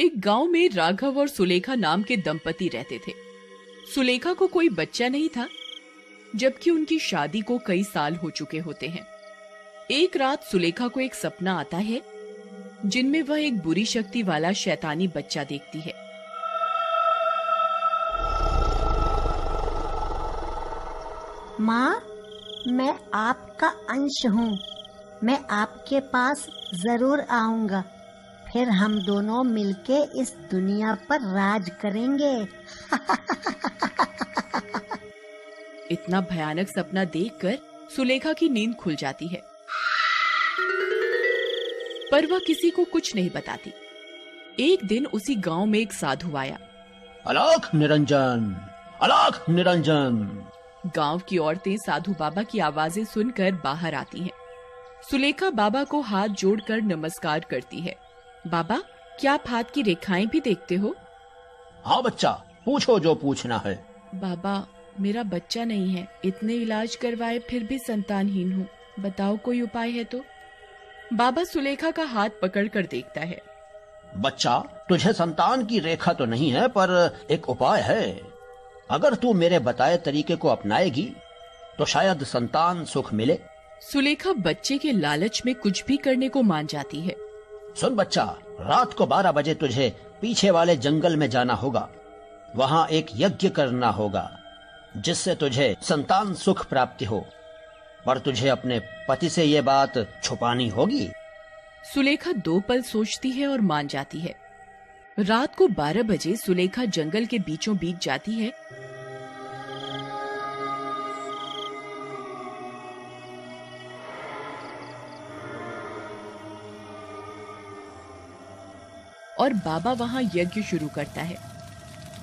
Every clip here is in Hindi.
एक गांव में राघव और सुलेखा नाम के दंपति रहते थे। सुलेखा को कोई बच्चा नहीं था, जबकि उनकी शादी को कई साल हो चुके होते हैं। एक रात सुलेखा को एक सपना आता है जिनमें वह एक बुरी शक्ति वाला शैतानी बच्चा देखती है। माँ, मैं आपका अंश हूँ। मैं आपके पास जरूर आऊंगा। फिर हम दोनों मिलके इस दुनिया पर राज करेंगे। इतना भयानक सपना देखकर सुलेखा की नींद खुल जाती है, पर वह किसी को कुछ नहीं बताती। एक दिन उसी गांव में एक साधु आया। अलख निरंजन, अलख निरंजन। गांव की औरतें साधु बाबा की आवाजें सुनकर बाहर आती हैं। सुलेखा बाबा को हाथ जोड़कर नमस्कार करती है। बाबा, क्या आप हाथ की रेखाएं भी देखते हो? हाँ बच्चा, पूछो जो पूछना है। बाबा, मेरा बच्चा नहीं है। इतने इलाज करवाए फिर भी संतानहीन हूँ। बताओ कोई उपाय है तो। बाबा सुलेखा का हाथ पकड़कर देखता है। बच्चा, तुझे संतान की रेखा तो नहीं है, पर एक उपाय है। अगर तू मेरे बताए तरीके को अपनाएगी तो शायद संतान सुख मिले। सुलेखा बच्चे के लालच में कुछ भी करने को मान जाती है। सुन बच्चा, रात को 12 बजे तुझे पीछे वाले जंगल में जाना होगा। वहाँ एक यज्ञ करना होगा जिससे तुझे संतान सुख प्राप्ति हो, पर तुझे अपने पति से ये बात छुपानी होगी। सुलेखा 2 पल सोचती है और मान जाती है। रात को 12 बजे सुलेखा जंगल के बीचों बीच जाती है। और बाबा वहां यज्ञ शुरू करता है।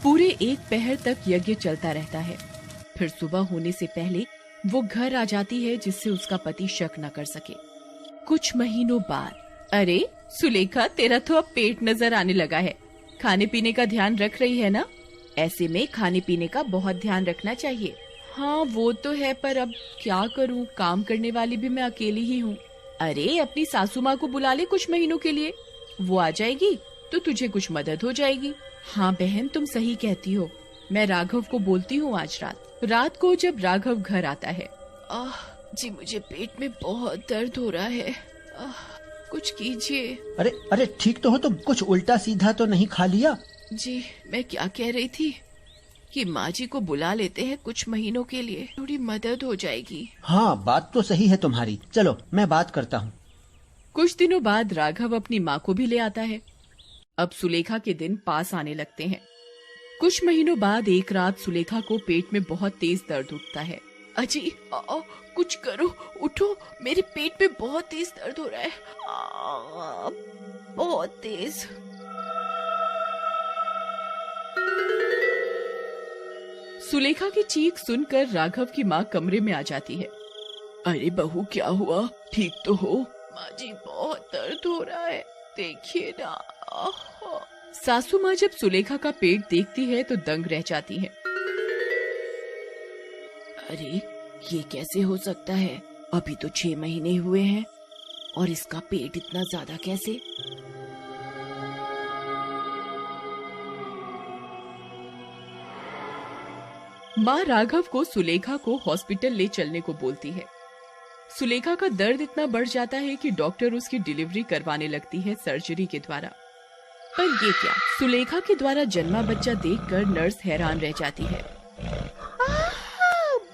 पूरे 1 पहर तक यज्ञ चलता रहता है। फिर सुबह होने से पहले वो घर आ जाती है जिससे उसका पति शक न कर सके। कुछ महीनों बाद, अरे सुलेखा, तेरा तो अब पेट नजर आने लगा है। खाने पीने का ध्यान रख रही है ना? ऐसे में खाने पीने का बहुत ध्यान रखना चाहिए। हाँ वो तो है, पर अब क्या करूँ? काम करने वाली भी मैं अकेली ही हूँ। अरे अपनी सासू माँ को बुला ले कुछ महीनों के लिए, वो आ जाएगी तो तुझे कुछ मदद हो जाएगी। हाँ बहन, तुम सही कहती हो। मैं राघव को बोलती हूँ आज रात को जब राघव घर आता है। जी मुझे पेट में बहुत दर्द हो रहा है, कुछ कीजिए। अरे अरे ठीक तो हो तुम? कुछ उल्टा सीधा तो नहीं खा लिया? जी मैं क्या कह रही थी कि माँ जी को बुला लेते हैं कुछ महीनों के लिए, थोड़ी मदद हो जाएगी। हाँ बात तो सही है तुम्हारी, चलो मैं बात करता हूँ। कुछ दिनों बाद राघव अपनी माँ को भी ले आता है। अब सुलेखा के दिन पास आने लगते हैं। कुछ महीनों बाद एक रात सुलेखा को पेट में बहुत तेज दर्द उठता है। अजी कुछ करो, उठो, मेरे पेट में बहुत तेज दर्द हो रहा है, बहुत तेज। सुलेखा की चीख सुनकर राघव की माँ कमरे में आ जाती है। अरे बहू, क्या हुआ? ठीक तो हो? माँ जी बहुत दर्द हो रहा है, देखिए ना। सासू माँ जब सुलेखा का पेट देखती है तो दंग रह जाती है। अरे ये कैसे हो सकता है? अभी तो 6 महीने हुए हैं और इसका पेट इतना ज्यादा कैसे? माँ राघव को सुलेखा को हॉस्पिटल ले चलने को बोलती है। सुलेखा का दर्द इतना बढ़ जाता है कि डॉक्टर उसकी डिलीवरी करवाने लगती है सर्जरी के द्वारा। पर ये क्या, सुलेखा के द्वारा जन्मा बच्चा देखकर नर्स हैरान रह जाती है।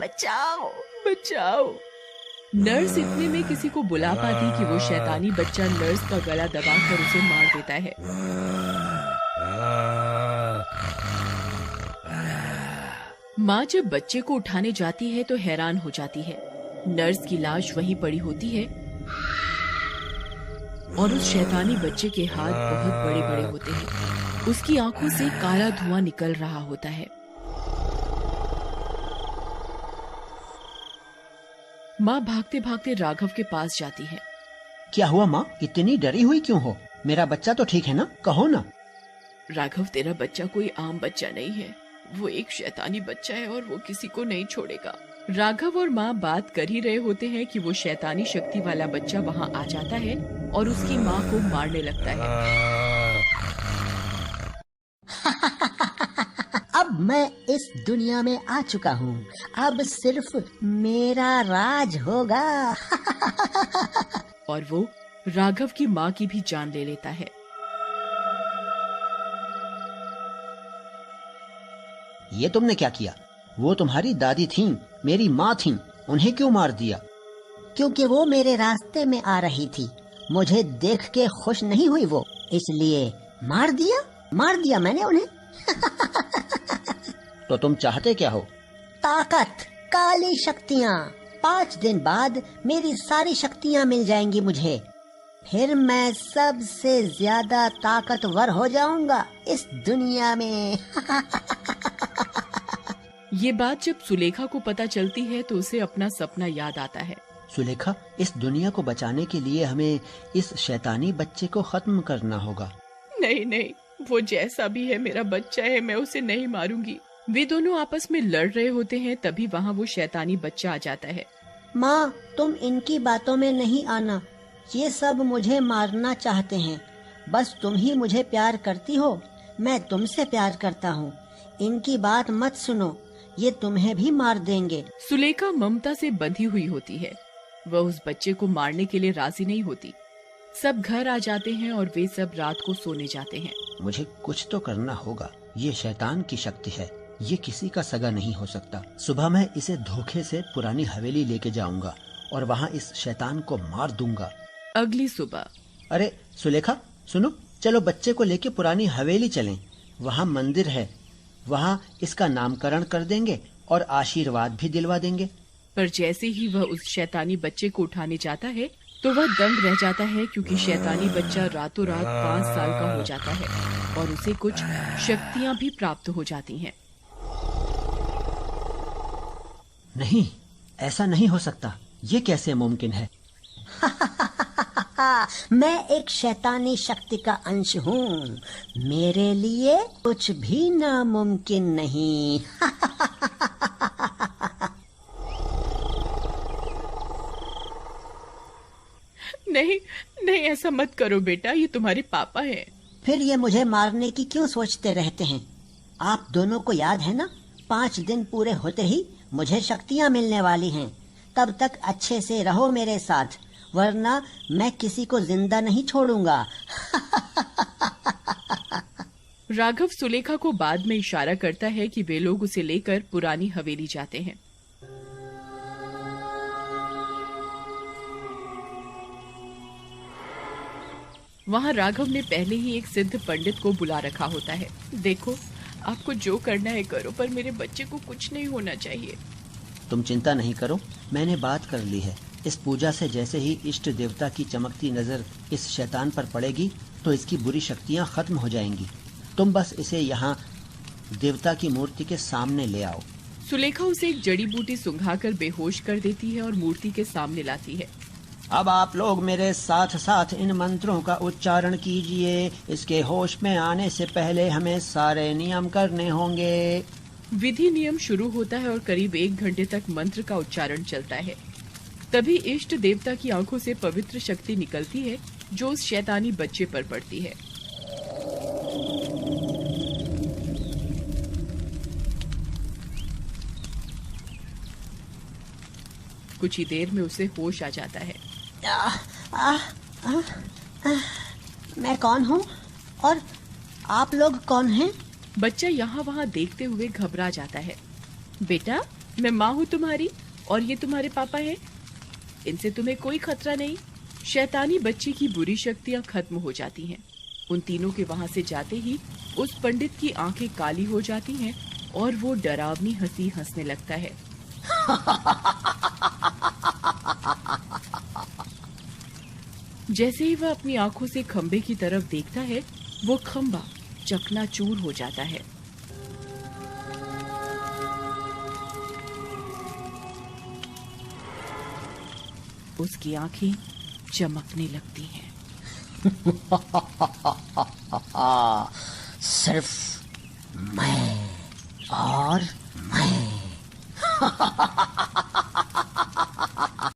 बचाओ बचाओ। नर्स इतने में किसी को बुला पाती कि वो शैतानी बच्चा नर्स का गला दबाकर उसे मार देता है। माँ जब बच्चे को उठाने जाती है तो हैरान हो जाती है। नर्स की लाश वहीं पड़ी होती है और उस शैतानी बच्चे के हाथ बहुत बड़े बड़े होते हैं। उसकी आंखों से काला धुआं निकल रहा होता है। माँ भागते भागते राघव के पास जाती है। क्या हुआ माँ, इतनी डरी हुई क्यों हो? मेरा बच्चा तो ठीक है ना? कहो ना। राघव, तेरा बच्चा कोई आम बच्चा नहीं है, वो एक शैतानी बच्चा है और वो किसी को नहीं छोड़ेगा। राघव और माँ बात कर ही रहे होते हैं कि वो शैतानी शक्ति वाला बच्चा वहाँ आ जाता है और उसकी माँ को मारने लगता है। अब मैं इस दुनिया में आ चुका हूँ, अब सिर्फ मेरा राज होगा। और वो राघव की माँ की भी जान ले लेता है। ये तुमने क्या किया? वो तुम्हारी दादी थीं, मेरी माँ थीं, उन्हें क्यों मार दिया? क्योंकि वो मेरे रास्ते में आ रही थी, मुझे देख के खुश नहीं हुई वो, इसलिए मार दिया मैंने उन्हें। तो तुम चाहते क्या हो? ताकत, काली शक्तियाँ। 5 दिन बाद मेरी सारी शक्तियाँ मिल जाएंगी मुझे, फिर मैं सबसे ज्यादा ताकतवर हो जाऊंगा इस दुनिया में। ये बात जब सुलेखा को पता चलती है तो उसे अपना सपना याद आता है। सुलेखा, इस दुनिया को बचाने के लिए हमें इस शैतानी बच्चे को खत्म करना होगा। नहीं, वो जैसा भी है मेरा बच्चा है, मैं उसे नहीं मारूंगी। वे दोनों आपस में लड़ रहे होते हैं, तभी वहाँ वो शैतानी बच्चा आ जाता है। माँ, तुम इनकी बातों में नहीं आना, ये सब मुझे मारना चाहते हैं। बस तुम ही मुझे प्यार करती हो, मैं तुमसे प्यार करता हूँ। इनकी बात मत सुनो, ये तुम्हें भी मार देंगे। सुलेखा ममता से बंधी हुई होती है, वह उस बच्चे को मारने के लिए राजी नहीं होती। सब घर आ जाते हैं और वे सब रात को सोने जाते हैं। मुझे कुछ तो करना होगा, ये शैतान की शक्ति है, ये किसी का सगा नहीं हो सकता। सुबह मैं इसे धोखे से पुरानी हवेली लेके जाऊंगा और वहाँ इस शैतान को मार दूंगा। अगली सुबह। अरे सुलेखा, सुनो, चलो बच्चे को लेके पुरानी हवेली चलें। वहाँ मंदिर है, वहाँ इसका नामकरण कर देंगे और आशीर्वाद भी दिलवा देंगे। पर जैसे ही वह उस शैतानी बच्चे को उठाने जाता है तो वह दंग रह जाता है, क्योंकि शैतानी बच्चा रातों रात 5 साल का हो जाता है और उसे कुछ शक्तियाँ भी प्राप्त हो जाती हैं। नहीं, ऐसा नहीं हो सकता, ये कैसे मुमकिन है? मैं एक शैतानी शक्ति का अंश हूँ, मेरे लिए कुछ भी नामुमकिन नहीं। नहीं, ऐसा मत करो बेटा, ये तुम्हारे पापा हैं। फिर ये मुझे मारने की क्यों सोचते रहते हैं? आप दोनों को याद है ना, 5 दिन पूरे होते ही मुझे शक्तियाँ मिलने वाली हैं। तब तक अच्छे से रहो मेरे साथ, वरना मैं किसी को जिंदा नहीं छोड़ूंगा। राघव सुलेखा को बाद में इशारा करता है कि वे लोग उसे लेकर पुरानी हवेली जाते हैं। वहाँ राघव ने पहले ही एक सिद्ध पंडित को बुला रखा होता है। देखो, आपको जो करना है करो, पर मेरे बच्चे को कुछ नहीं होना चाहिए। तुम चिंता नहीं करो, मैंने बात कर ली है। इस पूजा से जैसे ही इष्ट देवता की चमकती नजर इस शैतान पर पड़ेगी तो इसकी बुरी शक्तियाँ खत्म हो जाएंगी। तुम बस इसे यहाँ देवता की मूर्ति के सामने ले आओ। सुलेखा उसे एक जड़ी बूटी सुंघाकर बेहोश कर देती है और मूर्ति के सामने लाती है। अब आप लोग मेरे साथ साथ इन मंत्रों का उच्चारण कीजिए। इसके होश में आने से पहले हमें सारे नियम करने होंगे। विधि नियम शुरू होता है और करीब 1 घंटे तक मंत्र का उच्चारण चलता है। तभी इष्ट देवता की आंखों से पवित्र शक्ति निकलती है जो उस शैतानी बच्चे पर पड़ती है। कुछ ही देर में उसे होश आ जाता है। मैं कौन हूँ और आप लोग कौन हैं? बच्चा यहाँ वहाँ देखते हुए घबरा जाता है। बेटा, मैं माँ हूँ तुम्हारी और ये तुम्हारे पापा हैं। इनसे तुम्हें कोई खतरा नहीं। शैतानी बच्चे की बुरी शक्तियाँ खत्म हो जाती हैं। उन तीनों के वहाँ से जाते ही उस पंडित की आंखें काली हो जाती हैं और वो डरावनी हंसी हंसने लगता है। जैसे ही वह अपनी आंखों से खंबे की तरफ देखता है, वो खंबा चकनाचूर हो जाता है। उसकी आंखें चमकने लगती हैं। सिर्फ मैं और मैं।